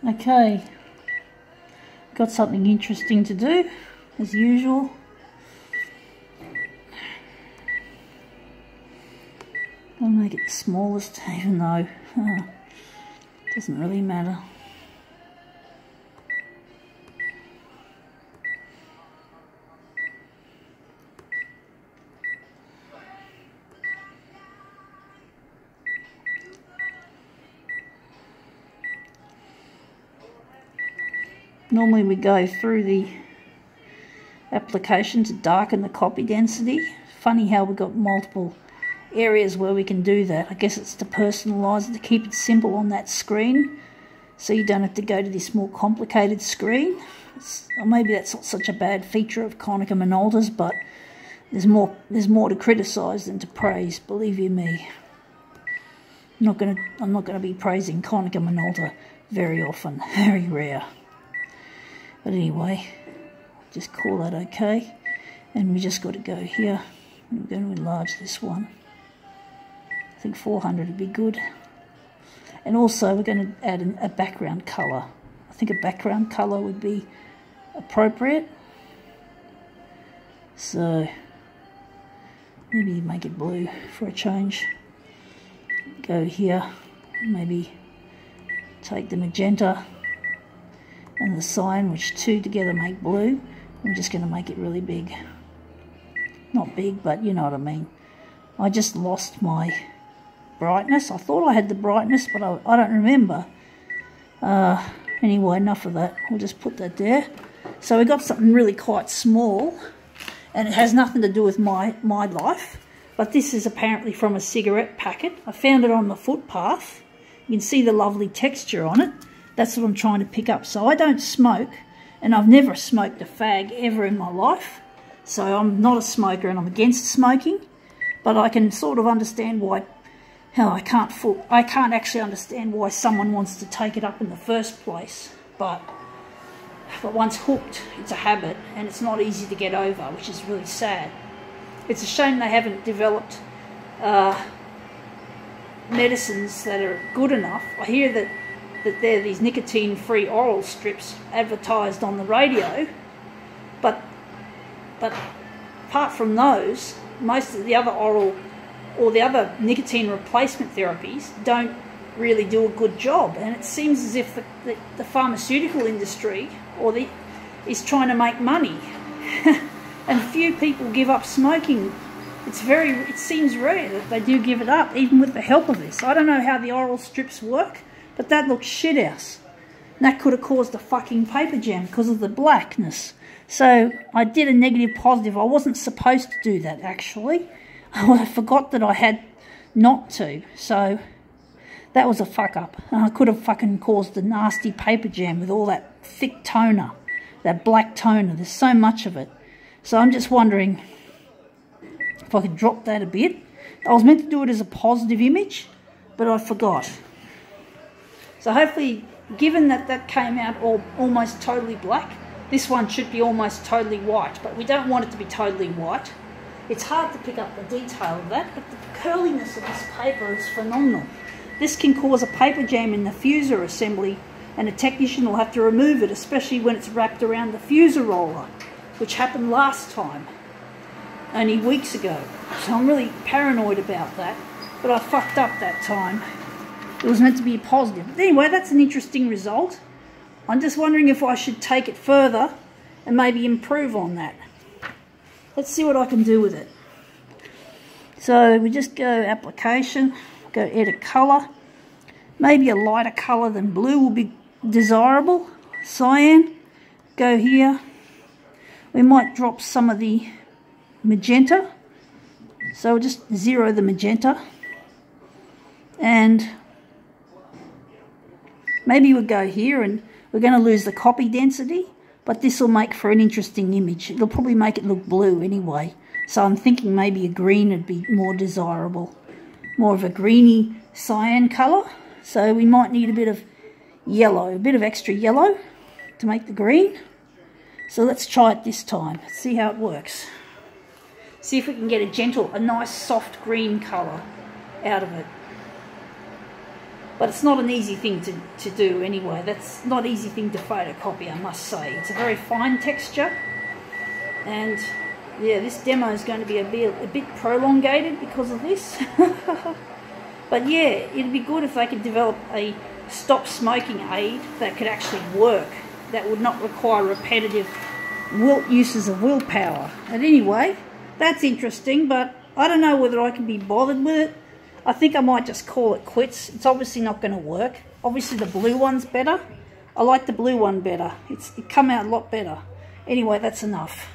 Okay, got something interesting to do, as usual. I'll make it the smallest, even though it doesn't really matter. Normally we go through the application to darken the copy density. Funny how we've got multiple areas where we can do that. I guess it's to personalise it, to keep it simple on that screen, so you don't have to go to this more complicated screen. Or maybe that's not such a bad feature of Konica Minolta's, but there's more to criticise than to praise, believe you me. I'm not gonna be praising Konica Minolta very often, very rare. But anyway, just call that okay. And we just got to go here. I'm going to enlarge this one. I think 400 would be good. And also we're going to add a background colour. I think a background colour would be appropriate. So maybe make it blue for a change. Go here, maybe take the magenta and the cyan, which two together make blue. I'm just going to make it really big. Not big, but you know what I mean. I just lost my brightness. I thought I had the brightness, but I don't remember. Anyway, enough of that. We'll just put that there. So we got something really quite small, and it has nothing to do with my life. But this is apparently from a cigarette packet. I found it on the footpath. You can see the lovely texture on it. That's what I'm trying to pick up. So I don't smoke, and I've never smoked a fag ever in my life. So I'm not a smoker, and I'm against smoking. But I can sort of understand why. Hell, I can't actually understand why someone wants to take it up in the first place. But once hooked, it's a habit, and it's not easy to get over, which is really sad. It's a shame they haven't developed medicines that are good enough. I hear that there are these nicotine-free oral strips advertised on the radio, but apart from those, most of the other oral or the other nicotine replacement therapies don't really do a good job. And it seems as if the pharmaceutical industry is trying to make money. And few people give up smoking. It seems rare that they do give it up, even with the help of this. I don't know how the oral strips work, but that looks shithouse. And that could have caused a fucking paper jam because of the blackness. So I did a negative positive. I wasn't supposed to do that, actually. I forgot that I had not to. So that was a fuck up. And I could have fucking caused a nasty paper jam with all that thick toner, that black toner. There's so much of it. So I'm just wondering if I could drop that a bit. I was meant to do it as a positive image, but I forgot. So hopefully, given that came out almost totally black, this one should be almost totally white, but we don't want it to be totally white. It's hard to pick up the detail of that, but the curliness of this paper is phenomenal. This can cause a paper jam in the fuser assembly, and a technician will have to remove it, especially when it's wrapped around the fuser roller, which happened last time, only weeks ago. So I'm really paranoid about that, but I fucked up that time. It was meant to be a positive. But anyway, that's an interesting result. I'm just wondering if I should take it further and maybe improve on that. Let's see what I can do with it. So we just go application, go edit colour. Maybe a lighter colour than blue will be desirable. Cyan, go here. We might drop some of the magenta. So we'll just zero the magenta. And maybe we'll go here, and we're going to lose the copy density, but this will make for an interesting image. It'll probably make it look blue anyway. So I'm thinking maybe a green would be more desirable. More of a greeny cyan colour. So we might need a bit of yellow, a bit of extra yellow to make the green. So let's try it this time. Let's see how it works. See if we can get a nice soft green colour out of it. But it's not an easy thing to do anyway. That's not an easy thing to photocopy, I must say. It's a very fine texture. And yeah, this demo is going to be a bit prolongated because of this. But yeah, it'd be good if they could develop a stop smoking aid that could actually work, that would not require repetitive uses of willpower. And anyway, that's interesting, but I don't know whether I can be bothered with it. I think I might just call it quits. It's obviously not going to work. Obviously the blue one's better. I like the blue one better. It come out a lot better. Anyway, that's enough.